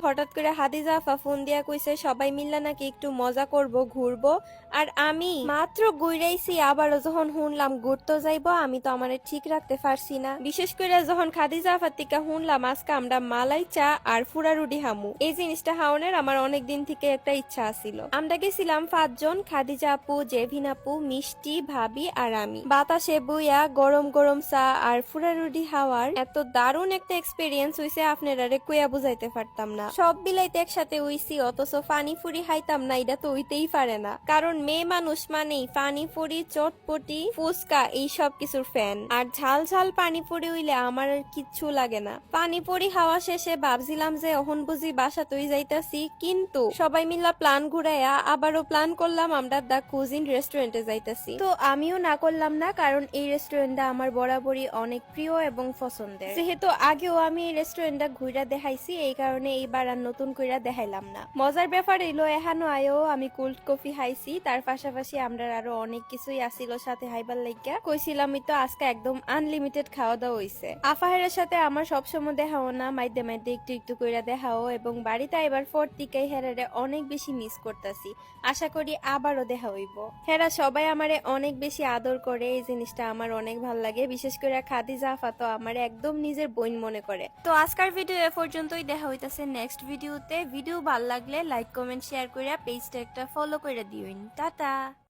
হঠাৎ করে হাদিজা আফা ফোন দিয়া কইছে সবাই মিল্লা নাকি একটু মজা করব ঘুরবো। আর আমি মাত্র ঘুরাইছি, আবারও যখন শুনলাম ঘুরতে যাইবো, আমি তো আমারে ঠিক রাখতে পারছি না। বিশেষ করে যখন খাদিজা আফার থেকে শুনলাম আজকে আমরা মালাই চা আর ফুরারুডি হামু, এই জিনিসটা হাওনের আমার অনেক দিন থেকে একটা ইচ্ছা আছিল। আমরা গেছিলাম 5 জন, খাদিজা আপু, জেভিন আপু, মিষ্টি, ভাবি আর আমি। বাতাসে বইয়া গরম গরম চা আর ফুরারুডি হাওয়ার এত দারুণ একটা এক্সপেরিয়েন্স হইছে আপনারা কইয়া বুঝাইতে পারতাম না। সব বিলাইতে একসাথে উইছি, অথচ পানি ফুরি খাইতাম না, এটা তো হইতেই পারে না। কারণ মেয়ে মানুষ মানেই পানি ফুরি, চটপটি, ফুচকা এই সব কিছুর ফ্যান। আর ঝাল ঝাল পানি পুরি হইলে আমার আর কিচ্ছু লাগে না। পানি পুরি খাওয়া শেষে ভাবছিলাম যে অহন বুঝি বাসা তুই যাইতাছি, কিন্তু সবাই মিলা প্ল্যান ঘুরাইয়া আবারও প্ল্যান করলাম আমরা দা কুজিন রেস্টুরেন্টে যাইতাছি। তো আমিও না করলাম না, কারণ এই রেস্টুরেন্টটা আমার বরাবরই অনেক প্রিয় এবং পছন্দের। যেহেতু আগেও আমি এই রেস্টুরেন্টটা ঘুরা দেখাইছি, এই কারণে এইবার আর নতুন কইরা দেখাইলাম না। মজার ব্যাপার এলো এখানো আয়ও আমি কোল্ড কফি খাইছি, তার পাশাপাশি আমরা আরো অনেক কিছুই আসিল সাথে হাইবার লাইগা। কইছিলামই তো আজকে একদম আনলিমিটেড খাওয়া দাওয়া হইছে। আফাহের সাথে আমার সবসময় দেখাও না, মাইদে মাইদে একটু একটু কইরা দেখাও, এবং বাড়িতে এবার ফোর দিকেই হেরারে অনেক বেশি মিস করতেছি। আশা করি আবারও দেখা হইব। হেরা সবাই আমারে অনেক বেশি আদর করে, এই জিনিসটা আমার অনেক ভালো লাগে। বিশেষ করে খাদিজা আফা তো আমার একদম নিজের বোন মনে করে। তো আজকের ভিডিও এ পর্যন্তই, দেখা হইতাছে নেক্সট ভিডিওতে। ভিডিও ভালো লাগলে লাইক কমেন্ট শেয়ার কইরা পেজটা একটা ফলো কইরা দিওইন। টাটা।